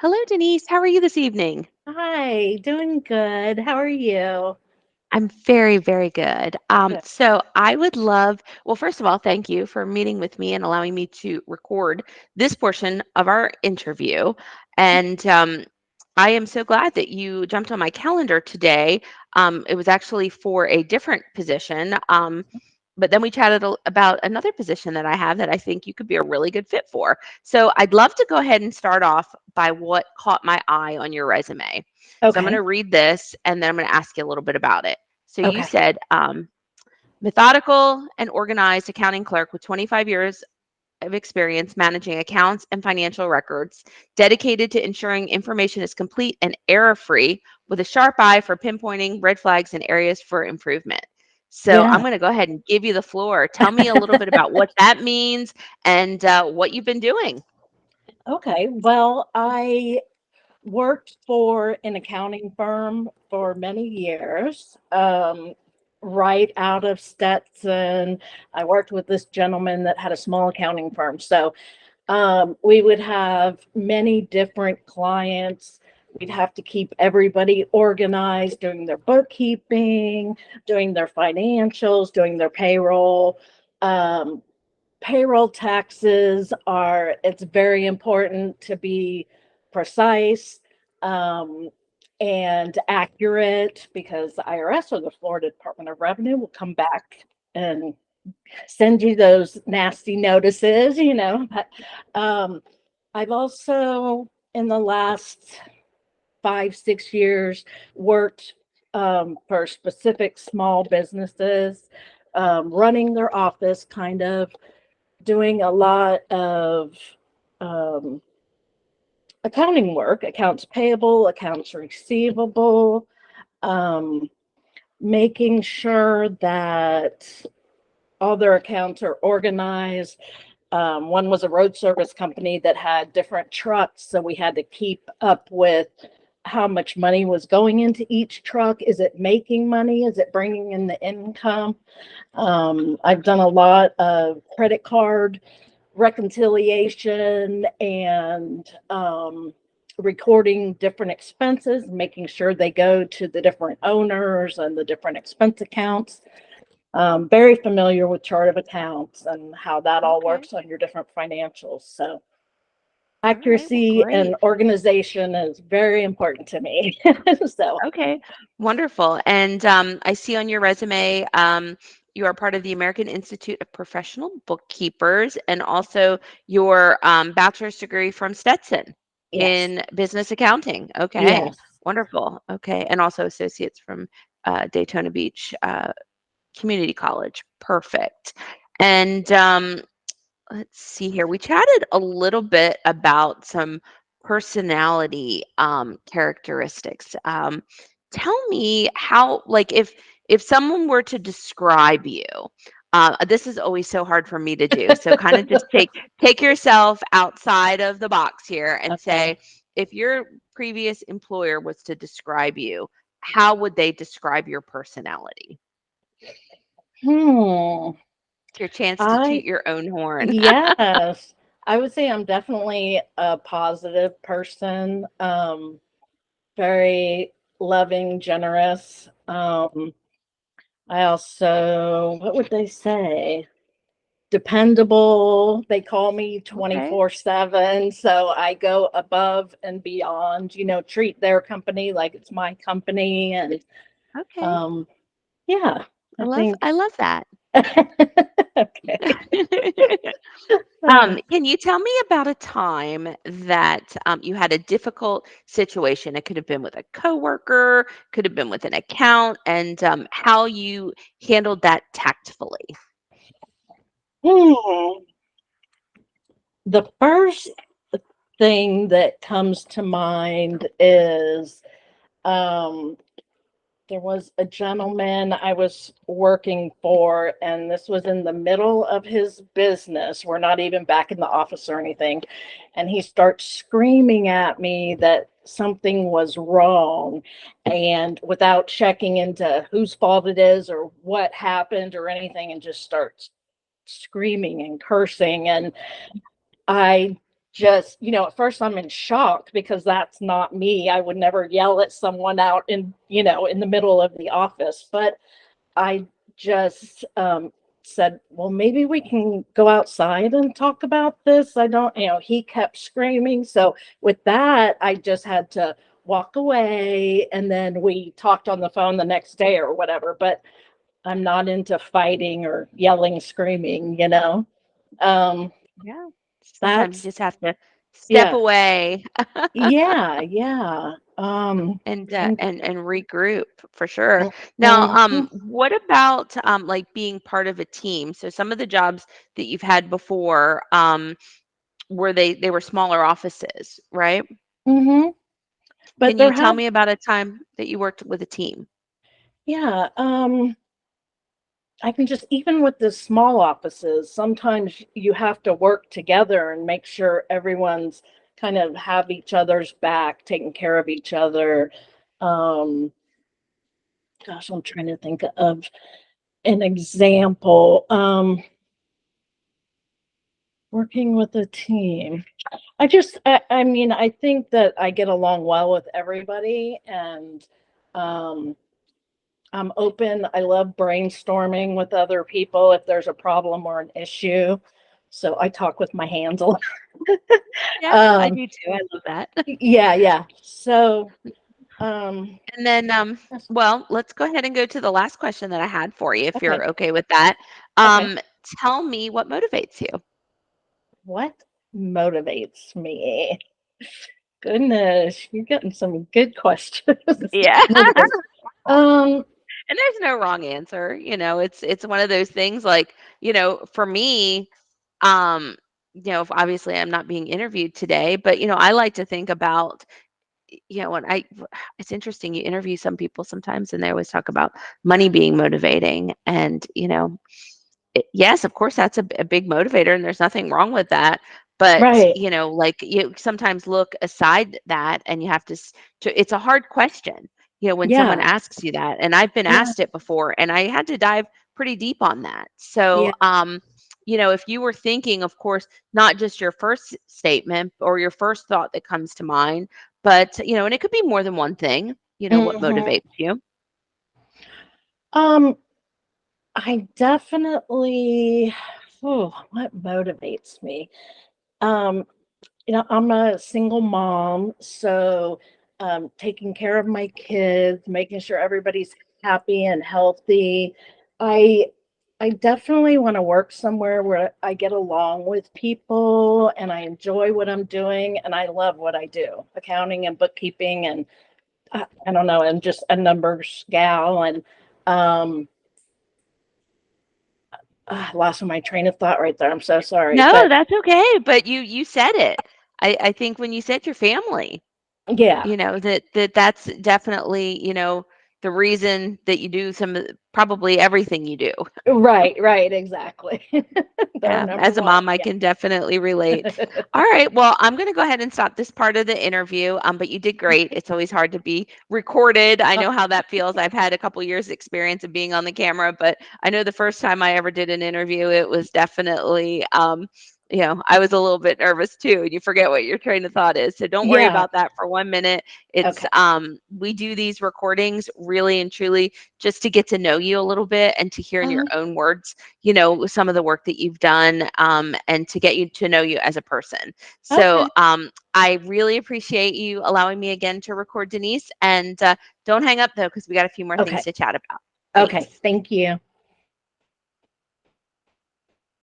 Hello, Denise. How are you this evening? Hi, doing good. How are you? I'm very, very good. Good. So I would love, well, first of all, thank you for meeting with me and allowing me to record this portion of our interview. And I am so glad that you jumped on my calendar today. It was actually for a different position. But then we chatted about another position that I have that I think you could be a really good fit for. So I'd love to go ahead and start off by what caught my eye on your resume. So I'm going Okay. to read this and then I'm going to ask you a little bit about it. So you Okay. said methodical and organized accounting clerk with 25 years of experience managing accounts and financial records, dedicated to ensuring information is complete and error free, with a sharp eye for pinpointing red flags and areas for improvement. So I'm Yeah. going to go ahead and give you the floor. Tell me a little bit about what that means and what you've been doing. Okay. Well, I worked for an accounting firm for many years, right out of Stetson. I worked with this gentleman that had a small accounting firm. So we would have many different clients. We'd have to keep everybody organized, doing their bookkeeping, doing their financials, doing their payroll. Um, Payroll taxes are, it's very important to be precise um, and accurate because the IRS or the Florida Department of Revenue will come back and send you those nasty notices, you know. But I've also, in the last 5, 6 years, worked for specific small businesses, running their office, kind of doing a lot of um, accounting work, accounts payable, accounts receivable, um, making sure that all their accounts are organized. One was a road service company that had different trucks, so we had to keep up with how much money was going into each truck. Is it making money? Is it bringing in the income? I've done a lot of credit card reconciliation and recording different expenses, making sure they go to the different owners and the different expense accounts. Very familiar with chart of accounts and how that all Okay. works on your different financials. So All right. Well, accuracy and great. organization is very important to me. So Okay, wonderful. And I see on your resume, you are part of the American Institute of Professional Bookkeepers and also your bachelor's degree from Stetson yes, in business accounting. Okay, yes. wonderful. Okay, and also associates from Daytona Beach Community College. Perfect. And let's see here. We chatted a little bit about some personality characteristics. Tell me how, like, if someone were to describe you, this is always so hard for me to do. So kind of just take yourself outside of the box here and Okay. say, if your previous employer was to describe you, how would they describe your personality? Hmm. It's your chance to toot I your own horn. Yes. I would say I'm definitely a positive person, very loving, generous. I also, what would they say? Dependable. They call me Okay. 24/7. So I go above and beyond, treat their company like it's my company. And Okay. um, yeah, I I love think. I love that. Okay. Uh, Can you tell me about a time that you had a difficult situation? It could have been with a coworker, could have been with an account, and how you handled that tactfully. hmm. The first thing that comes to mind is um, there was a gentleman I was working for, and this was in the middle of his business. We're not even back in the office or anything. And he starts screaming at me that something was wrong. And without checking into whose fault it is or what happened or anything, and just starts screaming and cursing. And I just, at first I'm in shock because that's not me. I would never yell at someone out in the middle of the office. But I just said, well, maybe we can go outside and talk about this. I don't, he kept screaming. So with that, I just had to walk away. And then we talked on the phone the next day or whatever. But I'm not into fighting or yelling, screaming. Um, Yeah. Sometimes you that's, just have to step yeah, away yeah, yeah. and And, and regroup for sure. Now, mhm, what about like being part of a team? So some of the jobs that you've had before, were they were smaller offices, right? mhm. But Can there you tell have, me about a time that you worked with a team? yeah. I can just, even with the small offices, sometimes you have to work together and make sure everyone's kind of have each other's back, taking care of each other. Um, Gosh, I'm trying to think of an example. Working with a team. I mean, I think that I get along well with everybody, and um, I'm open. I love brainstorming with other people if there's a problem or an issue. So I talk with my hands a lot. Yeah, I Um, do too. I love that. yeah, yeah. So, um, And then, yes, well, let's go ahead and go to the last question that I had for you, if okay, you're okay with that. okay. Um, Tell me what motivates you. What motivates me? Goodness, you're getting some good questions. Yeah. Motivates. Um, And there's no wrong answer. It's one of those things like, for me, um, obviously I'm not being interviewed today, but I like to think about, when it's interesting, you interview some people sometimes and they always talk about money being motivating. And, yes, of course, that's a big motivator, and there's nothing wrong with that. But, right. like, you sometimes look aside that and you have it's a hard question, when someone Yeah, asks you that. And I've been yeah, asked it before, and I had to dive pretty deep on that. So, yeah. if you were thinking, of course, not just your first statement or your first thought that comes to mind, but, and it could be more than one thing, what Hmm. motivates you. Um, I definitely, what motivates me? Um, I'm a single mom, so taking care of my kids, making sure everybody's happy and healthy. I I definitely want to work somewhere where I get along with people and I enjoy what I'm doing and I love what I do, accounting and bookkeeping, and I don't know, I'm just a numbers gal. And um lost my train of thought right there. I'm so sorry. No, But that's okay. But you said it. I think when you said your family, yeah, that's definitely, the reason that you do probably everything you do. right, right, exactly. They're number As a one. mom, I Yeah. can definitely relate. All right, well, I'm going to go ahead and stop this part of the interview. But you did great. It's always hard to be recorded. I Uh, know how that feels. I've had a couple years experience of being on the camera, but I know the first time I ever did an interview, it was definitely, I was a little bit nervous too, and you forget what your train of thought is. So don't worry yeah. about that for 1 minute. It's Okay. we do these recordings really and truly just to get to know you a little bit and to hear in your Uh, own words, some of the work that you've done, and to get you to know you as a person. So, okay. I really appreciate you allowing me again to record, Denise. And don't hang up though, because we got a few more things Okay. to chat about. Okay. Thanks. Thank you.